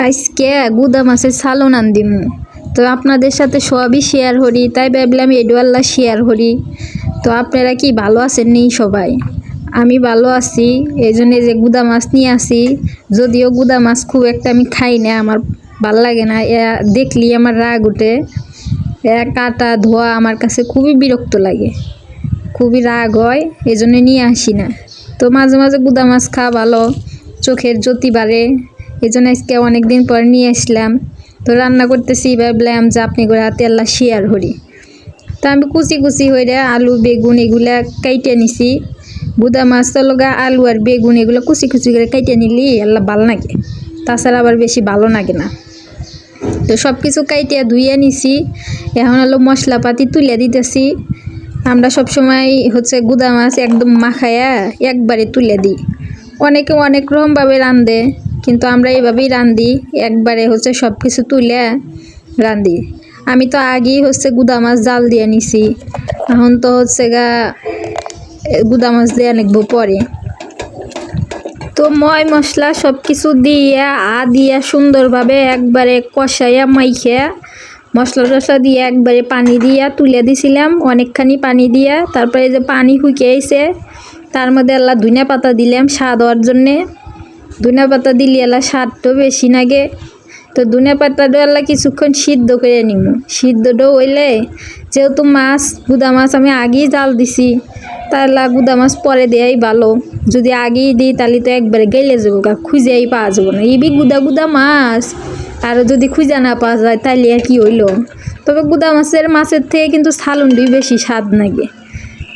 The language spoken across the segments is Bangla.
আজকে গুদা মাছের সালন আনদিমু। তো আপনাদের সাথে সবই শেয়ার করি, তাই ভাবলাম এডওয়াল্লা শেয়ার করি। তো আপনারা কি ভালো আছেন নি সবাই? আমি ভালো আছি, এই জন্য যে গুদা মাছ নিয়ে আসি। যদিও গুদা মাছ খুব একটা আমি খাই না, আমার ভাল লাগে না, দেখলি আমার রাগ উঠে। কাটা ধোয়া আমার কাছে খুবই বিরক্ত লাগে, খুবই রাগ হয়, এই জন্য নিয়ে আসি না। তো মাঝে মাঝে গুদা মাছ খাওয়া ভালো, চোখের জ্যোতি বাড়ে, এই জন্য আজকে অনেকদিন পর নিয়ে আসলাম। তো রান্না করতেছি, ভাবলাম যে আপনি করে হাতে আল্লাহ শেয়ার করি। তো আমি কুচি কুচি হয়ে আলু বেগুন এগুলা কাইটে নিছি। গুদা মাছ তো লগা আলু আর বেগুন এগুলো কুচি কুচি করে কাইটে নিলি আল্লাহ ভালো লাগে, তাছাড়া আবার বেশি ভালো লাগে না। তো সব কিছু কাইটে ধুইয়ে নিছি, এখন হলো মশলাপাতি তুলে দিতেছি। আমরা সব সময় হচ্ছে গুদা মাছ একদম মাখায়া একবারে তুলে দিই। অনেকে অনেক রকমভাবে রাঁধে, কিন্তু আমরা এইভাবেই রাঁধি, একবারে হচ্ছে সব কিছু তুলে রাঁধি। আমি তো আগেই হচ্ছে গুদা মাছ জাল দিয়ে নিছি, এখন তো হচ্ছে গুদা মাছ দিয়ে আনবো পরে। তো ময় মশলা সব কিছু দিয়ে দিয়া সুন্দরভাবে একবারে কষাইয়া মাইখে মশলা টশলা দিয়ে একবারে পানি দিয়া তুলে দিছিলাম, অনেকখানি পানি দিয়া। তারপরে যে পানি শুকিয়ে আইছে, তার মধ্যে আল্লাহ ধনিয়া পাতা দিলাম স্বাদ হওয়ার জন্যে। ধনিয়া পাতা দিলে আল্লাহ স্বাদটাও বেশি লাগে। তো ধনিয়া পাতাটা আল্লাহ কিছুক্ষণ সিদ্ধ করে নিব। সিদ্ধটাও হইলে, যেহেতু মাছ গুদা মাছ আমি আগেই জাল দিছি, তাহলে গুদা মাছ পরে দেওয়াই ভালো। যদি আগেই দিই তাহলে তো একবারে গেলে যাবো, খুঁজেই পাওয়া যাবো না, এবি গুদা গুদা মাছ। আর যদি খুঁজে না পাওয়া যায় তাহলে আর কি হইলো। তবে গুদা মাছের থেকে কিন্তু সালনটাই বেশি স্বাদ লাগে,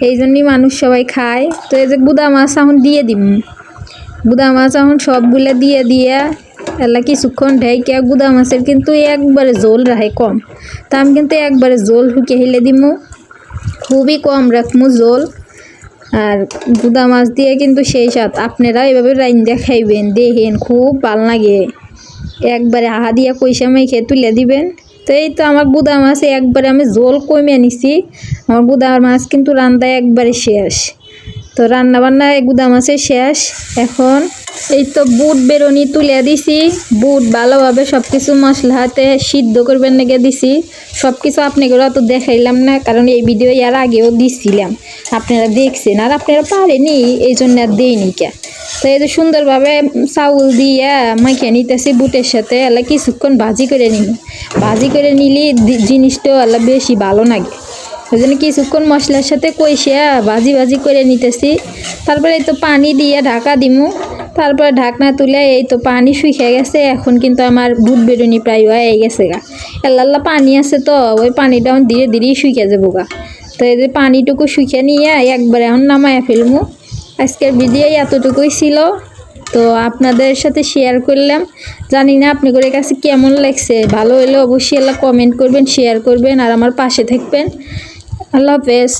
এই জন্যই মানুষ সবাই খায়। তো এই যে গুদা মাছ এখন দিয়ে দিম, গুদা মাছ এখন সবগুলো দিয়ে এলা কিছুক্ষণ ঢেকে। গুদা মাছের কিন্তু একবারে জোল রাখে কম, তা আমি কিন্তু একবারে জোল শুকিয়ে হেলে দিমু, খুবই কম রাখমু জোল। আর গুদা মাছ দিয়ে কিন্তু সেই স্বাদ, আপনারা এভাবে রাইন্দা খাইবেন, দেখেন খুব ভাল লাগে। একবারে আহা দিয়া কইসা মেখে তুলে দিবেন। তো এই তো আমার গুদা মাছ একবারে আমি জোল কমে নিছি, আমার গুদা মাছ কিন্তু রান্না একবারে শেষ। তো রান্না বান্না গুদা মাছের শেষ। এখন এই তো বুট বেরোনি তুলে দিছি, বুট ভালোভাবে সব কিছু মশলা হাতে সিদ্ধ করবেন লেগে দিছি। সব কিছু আপনাকে অত দেখাইলাম না, কারণ এই ভিডিও এর আগেও দিছিলাম, আপনারা দেখছেন, আর আপনারা পারেনি এই জন্য আর দেইনি কে। তো এই যে সুন্দরভাবে চাউল দিয়ে মাখিয়ে নিতেছি বুটের সাথে, এলা কিছুক্ষণ ভাজি করে নিব। ভাজি করে নিলে জিনিসটাও এলা বেশি ভালো লাগে, ওই জন্য কিছুক্ষণ মশলার সাথে কইসা ভাজি ভাজি করে নিতেছি। তারপরে এই তো পানি দিয়ে ঢাকা দিমু, তারপরে ঢাকনা তুলে এই তো পানি শুকিয়ে গেছে। এখন কিন্তু আমার বুট বেরোনি প্রায় হয়ে গেছে এল্লা পানি আছে, তো ওই পানিটা এখন ধীরে ধীরেই শুকিয়ে যাবো তো এই যে পানিটুকু শুকিয়ে নিয়ে একবারে এখন নামায়া ফেলবো। আজকের ভিডিও এতটুকুই ছিল, তো আপনাদের সাথে শেয়ার করলাম। জানি না আপনাদের কাছে কেমন লাগছে, ভালো হলে অবশ্যই কমেন্ট করবেন, শেয়ার করবেন, আর আমার পাশে থাকবেন। আল্লাহ হাফেজ।